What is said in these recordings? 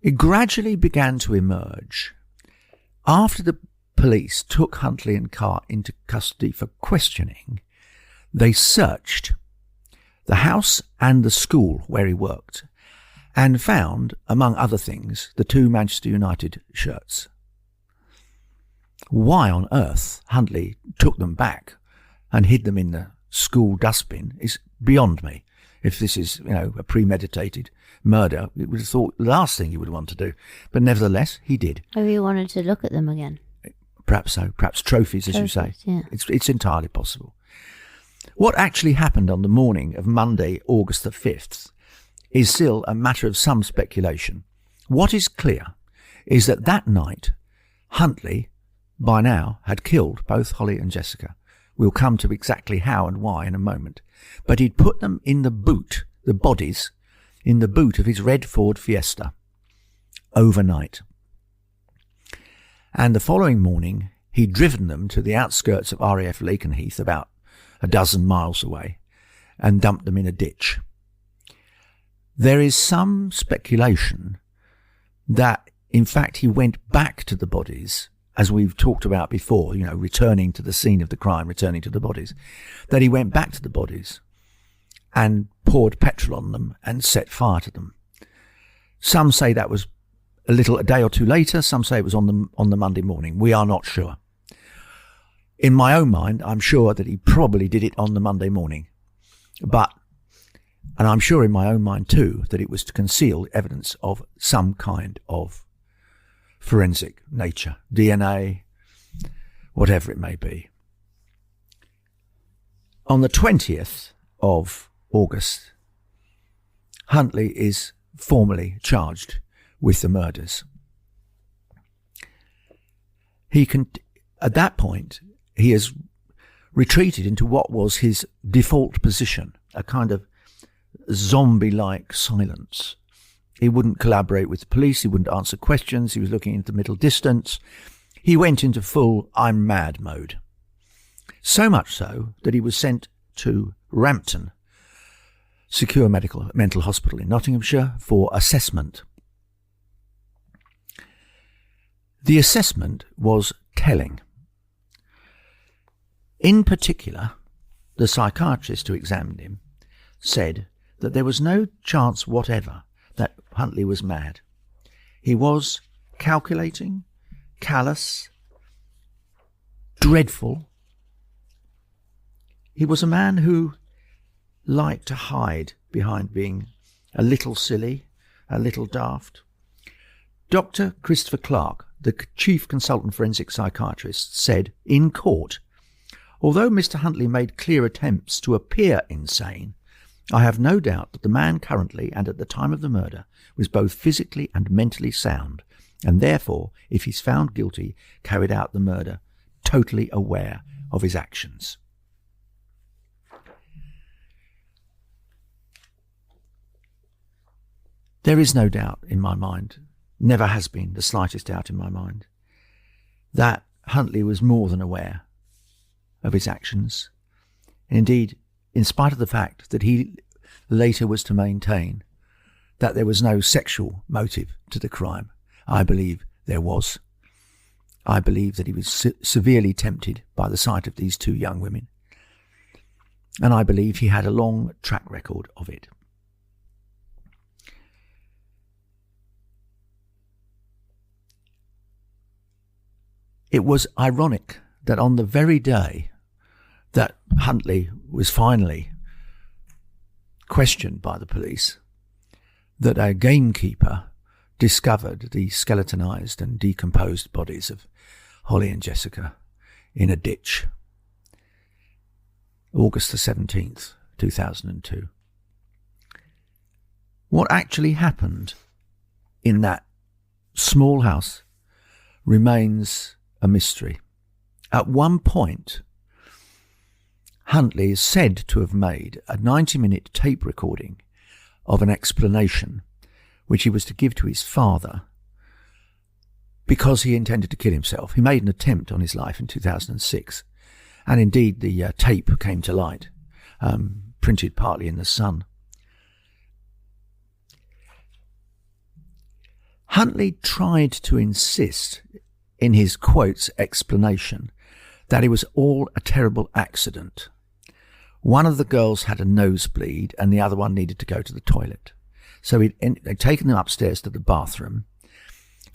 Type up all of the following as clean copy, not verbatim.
It gradually began to emerge after the police took Huntley and Carr into custody for questioning. They searched the house and the school where he worked and found, among other things, the 2 Manchester United shirts. Why on earth Huntley took them back and hid them in the school dustbin is beyond me. If this is, a premeditated murder, it would have thought the last thing he would want to do. But nevertheless, he did. Maybe he wanted to look at them again. Perhaps so. Perhaps trophies, as you say. Yeah. It's entirely possible. What actually happened on the morning of Monday, August the 5th, is still a matter of some speculation. What is clear is that night, Huntley, by now, had killed both Holly and Jessica. We'll come to exactly how and why in a moment. But he'd put them in the boot, the bodies, in the boot of his red Ford Fiesta, overnight. And the following morning, he'd driven them to the outskirts of RAF Lakenheath, about a dozen miles away, and dumped them in a ditch. There is some speculation that, in fact, he went back to the bodies, as we've talked about before, returning to the scene of the crime, returning to the bodies, that he went back to the bodies and poured petrol on them and set fire to them. Some say that was a day or two later. Some say it was on the Monday morning. We are not sure. In my own mind, I'm sure that he probably did it on the Monday morning. And I'm sure in my own mind too, that it was to conceal evidence of some kind of forensic nature, DNA, whatever it may be. On the 20th of August, Huntley is formally charged with the murders. At that point, he has retreated into what was his default position, a kind of zombie-like silence. He wouldn't collaborate with the police, he wouldn't answer questions, he was looking into the middle distance. He went into full I'm mad mode. So much so that he was sent to Rampton Secure Mental Hospital in Nottinghamshire for assessment. The assessment was telling. In particular, the psychiatrist who examined him said that there was no chance whatever that Huntley was mad. He was calculating, callous, dreadful. He was a man who liked to hide behind being a little silly, a little daft. Dr. Christopher Clark, the chief consultant forensic psychiatrist, said in court, although Mr. Huntley made clear attempts to appear insane, I have no doubt that the man currently and at the time of the murder was both physically and mentally sound, and therefore, if he's found guilty, carried out the murder, totally aware of his actions. There is no doubt in my mind, never has been the slightest doubt in my mind, that Huntley was more than aware of his actions. Indeed, in spite of the fact that he later was to maintain that there was no sexual motive to the crime, I believe there was. I believe that he was severely tempted by the sight of these 2 young women. And I believe he had a long track record of it. It was ironic that on the very day that Huntley was finally questioned by the police, that a gamekeeper discovered the skeletonized and decomposed bodies of Holly and Jessica in a ditch. August the 17th, 2002. What actually happened in that small house remains a mystery. At one point, Huntley is said to have made a 90-minute tape recording of an explanation which he was to give to his father because he intended to kill himself. He made an attempt on his life in 2006, and indeed the tape came to light, printed partly in the Sun. Huntley tried to insist in his quotes explanation that it was all a terrible accident. One of the girls had a nosebleed and the other one needed to go to the toilet. So they'd taken them upstairs to the bathroom,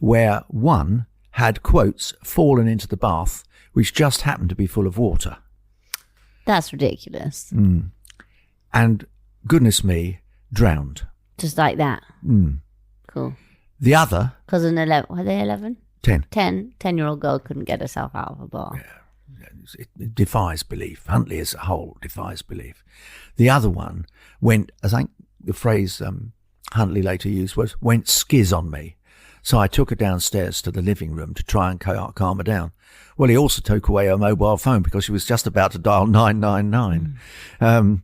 where one had, quotes, fallen into the bath, which just happened to be full of water. That's ridiculous. And, goodness me, drowned. Just like that. Cool. The other... Because an 11... Were they 11? 10. 10-year-old girl couldn't get herself out of a bar. Yeah. It defies belief. Huntley as a whole defies belief. The other one went, I think the phrase Huntley later used was, went skiz on me. So I took her downstairs to the living room to try and calm her down. Well, he also took away her mobile phone because she was just about to dial 999.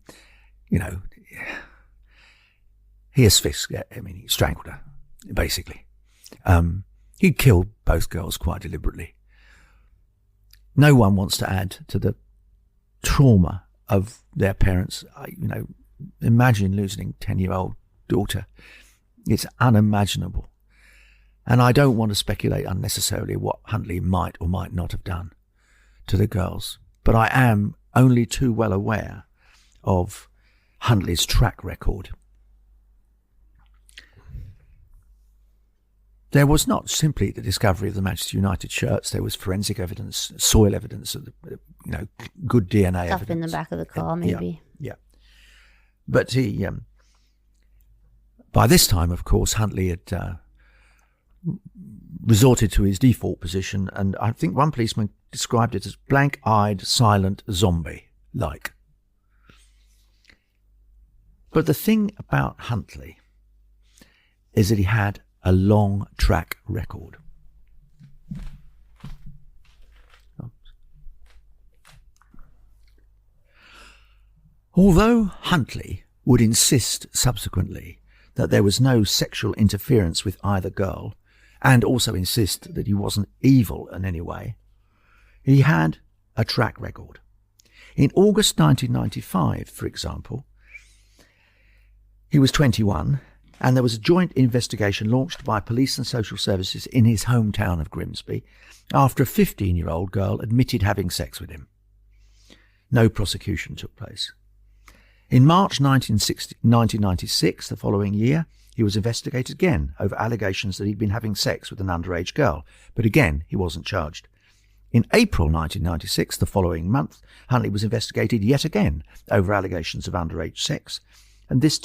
He asphyxiated, he strangled her, basically. He killed both girls quite deliberately. No one wants to add to the trauma of their parents. Imagine losing a 10-year-old daughter. It's unimaginable. And I don't want to speculate unnecessarily what Huntley might or might not have done to the girls. But I am only too well aware of Huntley's track record. There was not simply the discovery of the Manchester United shirts. There was forensic evidence, soil evidence, good DNA Stuff evidence. in the back of the car, maybe. Yeah. But he, by this time, of course, Huntley had resorted to his default position, and I think one policeman described it as blank-eyed, silent zombie-like. But the thing about Huntley is that he had a long track record. Although Huntley would insist subsequently that there was no sexual interference with either girl, and also insist that he wasn't evil in any way, he had a track record. In August 1995, for example, he was 21, and there was a joint investigation launched by police and social services in his hometown of Grimsby after a 15-year-old girl admitted having sex with him. No prosecution took place. In March 1996, the following year, he was investigated again over allegations that he'd been having sex with an underage girl, but again he wasn't charged. In April 1996, the following month, Huntley was investigated yet again over allegations of underage sex, and this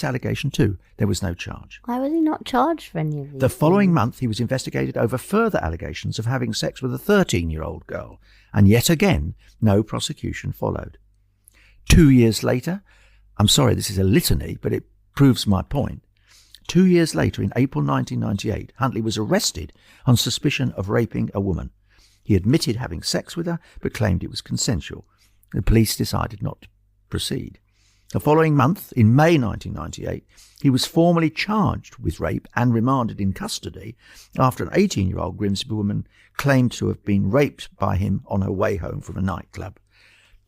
allegation too, there was no charge. Why was he not charged for any of these? The following month, he was investigated over further allegations of having sex with a 13-year-old girl, and yet again, no prosecution followed. 2 years later, I'm sorry, this is a litany, but it proves my point. 2 years later, in April 1998, Huntley was arrested on suspicion of raping a woman. He admitted having sex with her, but claimed it was consensual. The police decided not to proceed. The following month, in May 1998, he was formally charged with rape and remanded in custody after an 18-year-old Grimsby woman claimed to have been raped by him on her way home from a nightclub.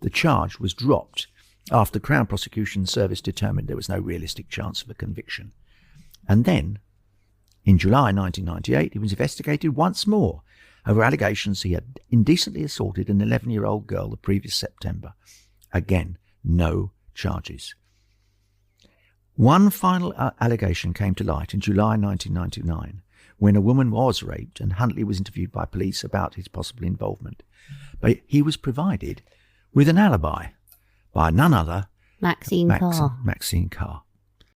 The charge was dropped after the Crown Prosecution Service determined there was no realistic chance of a conviction. And then, in July 1998, he was investigated once more over allegations he had indecently assaulted an 11-year-old girl the previous September. Again, no charges. One final allegation came to light in July 1999 when a woman was raped and Huntley was interviewed by police about his possible involvement. But he was provided with an alibi by none other Maxine Carr. Maxine Carr.